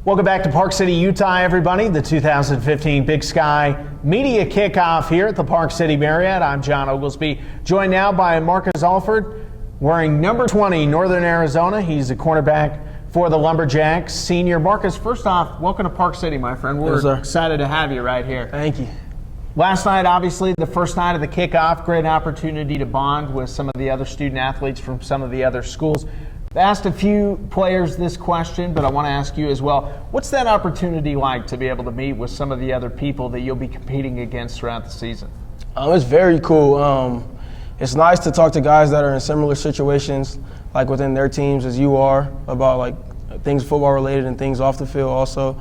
Welcome back to Park City, Utah, everybody. The 2015 Big Sky Media Kickoff here at the Park City Marriott. I'm John Oglesby, joined now by Marcus Alford, wearing number 20, Northern Arizona. He's a cornerback for the Lumberjacks, senior. Marcus, first off, welcome to Park City, my friend. We're excited to have you right here. Thank you. Last night, obviously, the first night of the kickoff, great opportunity to bond with some of the other student athletes from some of the other schools. I asked a few players this question, but I want to ask you as well. What's that opportunity like to be able to meet with some of the other people that you'll be competing against throughout the season? It's very cool. It's nice to talk to guys that are in similar situations, like within their teams as you are, about like things football related and things off the field also.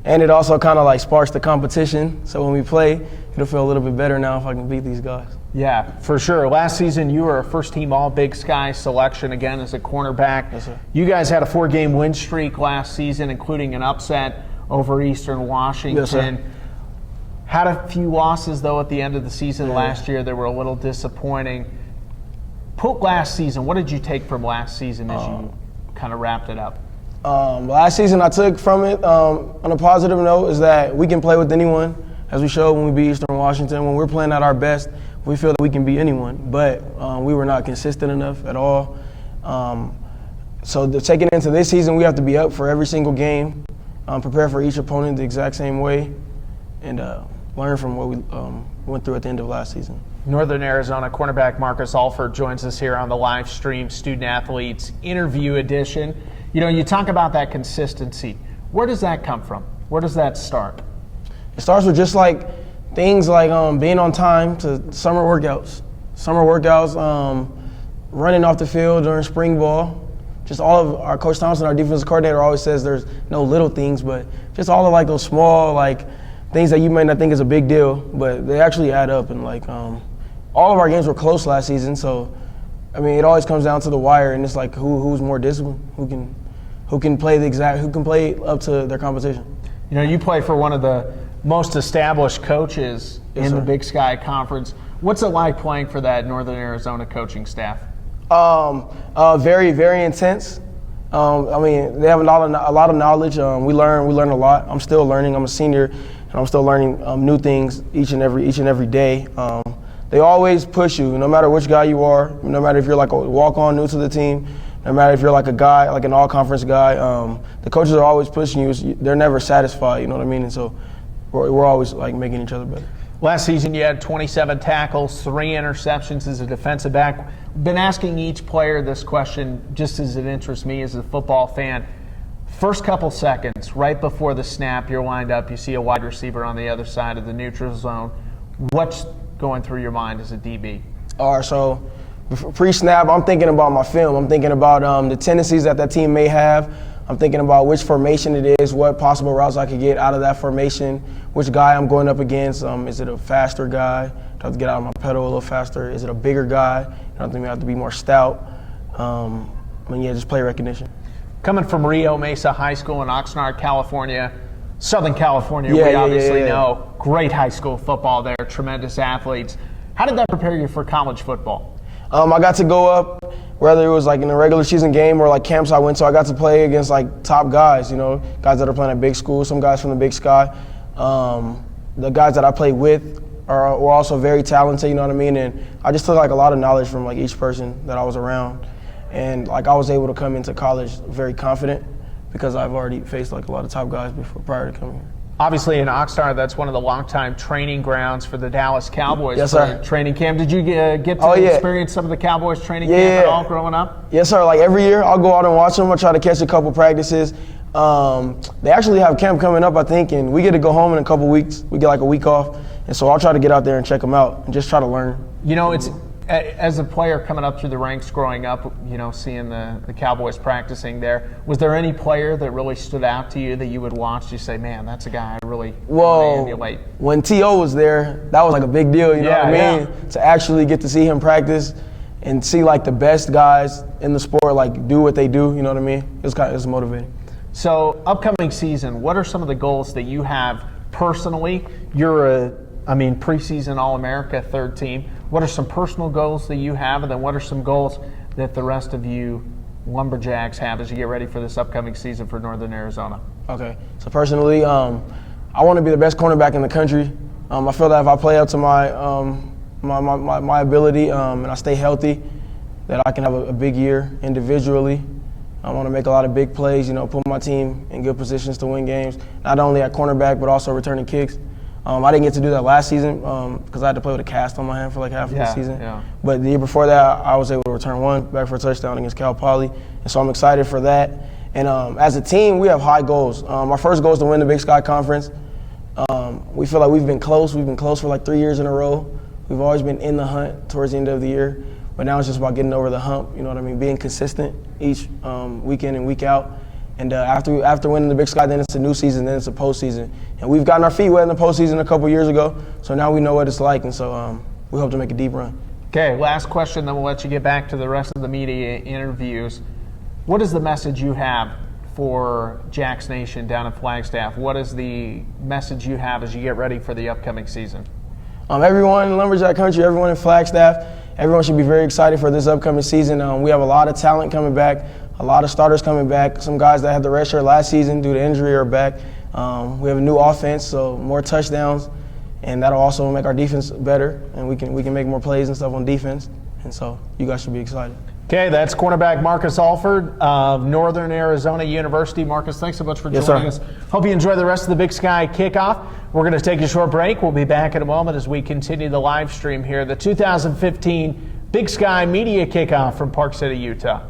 And it also kind of like sparks the competition. So when we play, it'll feel a little bit better now if I can beat these guys. Yeah, for sure. Last season, you were a first-team All-Big Sky selection again as a cornerback. Yes, sir. You guys had a 4-game win streak last season, including an upset over Eastern Washington. Yes, sir. Had a few losses, though, at the end of the season last year that were a little disappointing. Put last season, what did you take from last season as you kind of wrapped it up? Last season I took from it, on a positive note, is that we can play with anyone, as we showed when we beat Eastern Washington. When we're playing at our best, we feel that we can beat anyone, but we were not consistent enough at all. So taking into this season, we have to be up for every single game, prepare for each opponent the exact same way, and learn from what we went through at the end of last season. Northern Arizona cornerback Marcus Alford joins us here on the live stream Student Athletes Interview Edition. You know, you talk about that consistency. Where does that come from? Where does that start? It starts with just like things like being on time to summer workouts, running off the field during spring ball. Just all of our Coach Thompson, our defensive coordinator, always says there's no little things, but just all of like those small like things that you may not think is a big deal, but they actually add up. And like all of our games were close last season, so I mean it always comes down to the wire, and it's like who's more disciplined, who can play up to their competition. You know, you play for one of the most established coaches in the Big Sky Conference. What's it like playing for that Northern Arizona coaching staff? Very, very intense. I mean, they have a lot of knowledge. We learn a lot. I'm still learning. I'm a senior, and I'm still learning new things each and every day. They always push you, no matter which guy you are, no matter if you're like a walk-on new to the team, no matter if you're like a guy, like an all-conference guy. The coaches are always pushing you. They're never satisfied, you know what I mean? And so we're always like making each other better. Last season you had 27 tackles, 3 interceptions as a defensive back. Been asking each player this question just as it interests me as a football fan. First couple seconds, right before the snap, you're lined up, you see a wide receiver on the other side of the neutral zone. What's going through your mind as a DB? All right, so pre-snap, I'm thinking about my film. I'm thinking about the tendencies that team may have. I'm thinking about which formation it is, what possible routes I could get out of that formation, which guy I'm going up against. Is it a faster guy? Do I have to get out of my pedal a little faster? Is it a bigger guy? I think we have to be more stout. Just play recognition. Coming from Rio Mesa High School in Oxnard, California, Southern California, we obviously know. Great high school football there, tremendous athletes. How did that prepare you for college football? I got to go up, whether it was like in a regular season game or like camps I went to, I got to play against like top guys, you know, guys that are playing at big schools, some guys from the Big Sky. The guys that I played with were also very talented, you know what I mean? And I just took like a lot of knowledge from like each person that I was around. And like I was able to come into college very confident because I've already faced like a lot of top guys prior to coming here. Obviously in Oxnard, that's one of the longtime training grounds for the Dallas Cowboys. Yes, sir. Training camp. Did you get to experience some of the Cowboys training camp at all growing up? Yes, sir. Like every year, I'll go out and watch them. I'll try to catch a couple practices. They actually have camp coming up, I think, and we get to go home in a couple weeks. We get like a week off, and so I'll try to get out there and check them out and just try to learn. You know, it's as a player coming up through the ranks growing up, you know, seeing the Cowboys practicing there, was there any player that really stood out to you that you would watch? You say, man, that's a guy I really want to emulate. When T.O. was there, that was like a big deal, you know what I mean? To actually get to see him practice and see like the best guys in the sport like do what they do, you know what I mean? It was motivating. So upcoming season, what are some of the goals that you have personally? You're preseason All-America, third team. What are some personal goals that you have, and then what are some goals that the rest of you Lumberjacks have as you get ready for this upcoming season for Northern Arizona? Okay. So personally, I want to be the best cornerback in the country. I feel that if I play up to my ability and I stay healthy, that I can have a big year individually. I want to make a lot of big plays, put my team in good positions to win games, not only at cornerback but also returning kicks. I didn't get to do that last season because I had to play with a cast on my hand for like half of the season. Yeah. But the year before that, I was able to return one back for a touchdown against Cal Poly, and so I'm excited for that. And as a team, we have high goals. Our first goal is to win the Big Sky Conference. We feel like we've been close. We've been close for like 3 years in a row. We've always been in the hunt towards the end of the year. But now it's just about getting over the hump, being consistent each week in and week out. And after winning the Big Sky, then it's a new season, then it's a postseason. And we've gotten our feet wet in the postseason a couple years ago, so now we know what it's like, and so we hope to make a deep run. Okay, last question, then we'll let you get back to the rest of the media interviews. What is the message you have for Jacks Nation down in Flagstaff? What is the message you have as you get ready for the upcoming season? Everyone in Lumberjack Country, everyone in Flagstaff, everyone should be very excited for this upcoming season. We have a lot of talent coming back, a lot of starters coming back. Some guys that had the red shirt last season due to injury are back. We have a new offense, so more touchdowns, and that'll also make our defense better, and we can make more plays and stuff on defense. And so you guys should be excited. Okay, that's cornerback Marcus Alford of Northern Arizona University. Marcus, thanks so much for joining us. Hope you enjoy the rest of the Big Sky kickoff. We're going to take a short break. We'll be back in a moment as we continue the live stream here, the 2015 Big Sky Media Kickoff from Park City, Utah.